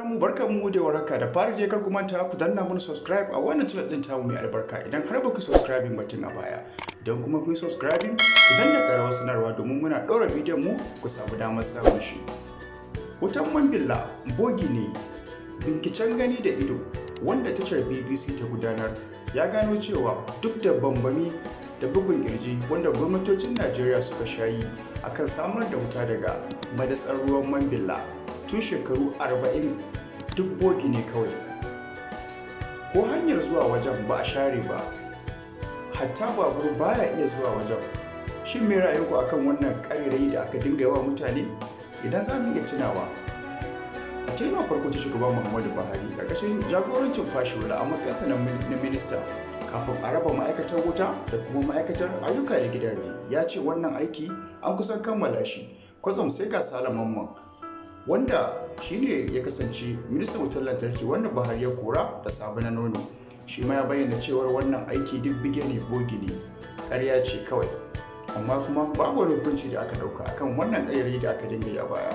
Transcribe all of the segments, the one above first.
mu barkanmu da warhaka da fara dai kar ku manta ku danna mana subscribe a wannan channel din tamu mai albarka idan har ba ku subscribe batun a baya idan kuma kun subscribe ku danna karawar sanarwa domin muna ɗora bidiyon mu ku samu damar samun shi. Wutan manbilla bogine binciken gani da ido wanda tashar BBC ta gudanar ya gano cewa duk da bambami da bugun kirji wanda gwamnatocin Najeriya suka shayi akan samar da wuta daga madatsar ruwan manbilla tun shekaru 40 duk bogi ne kawai, ko hanyar zuwa wajen ba a share ba, hatta babur baya iya zuwa wajen. Shin me ra'ayinku akan wannan ƙarairayi da aka dinga yawa mutane? Idan za mu iya tunawa a taimaka farko ta shugaban Muhammadu Buhari ƙarƙashin jagorancin Fashola a matsayinsa na minista kafin a raba ma'aikatar wuta da kuma ma'aikatar ayyuka da gidaje, ya ce wannan aiki an kusan kammala shi. Kwatsam sai ga Mamman wanda shine ya kasance ministan wutar lantarki wanda Buhari ya kora da sabu na nono, shi ma ya bayyana cewar wannan aiki duk bige ne bogi ne, ƙarya ce kawai. Amma kuma babu wani hukunci da aka ɗauka akan wannan ƙaryari da aka dinga yi a baya.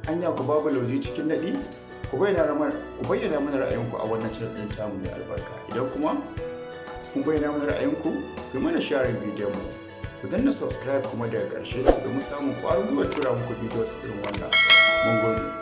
Anya ku babu lauje cikin naɗi? Ku bayyana mana ra'ayinku a wannan channel ɗin tamu mai albarka. Idan kuma kun bayyana mana ra'ayinku, ku mana sharing bidiyon mu. Ku danna subscribe kuma daga ƙarshe domin samun ƙwarin gwiwar tura muku bidiyo irin wannan. Mun gode.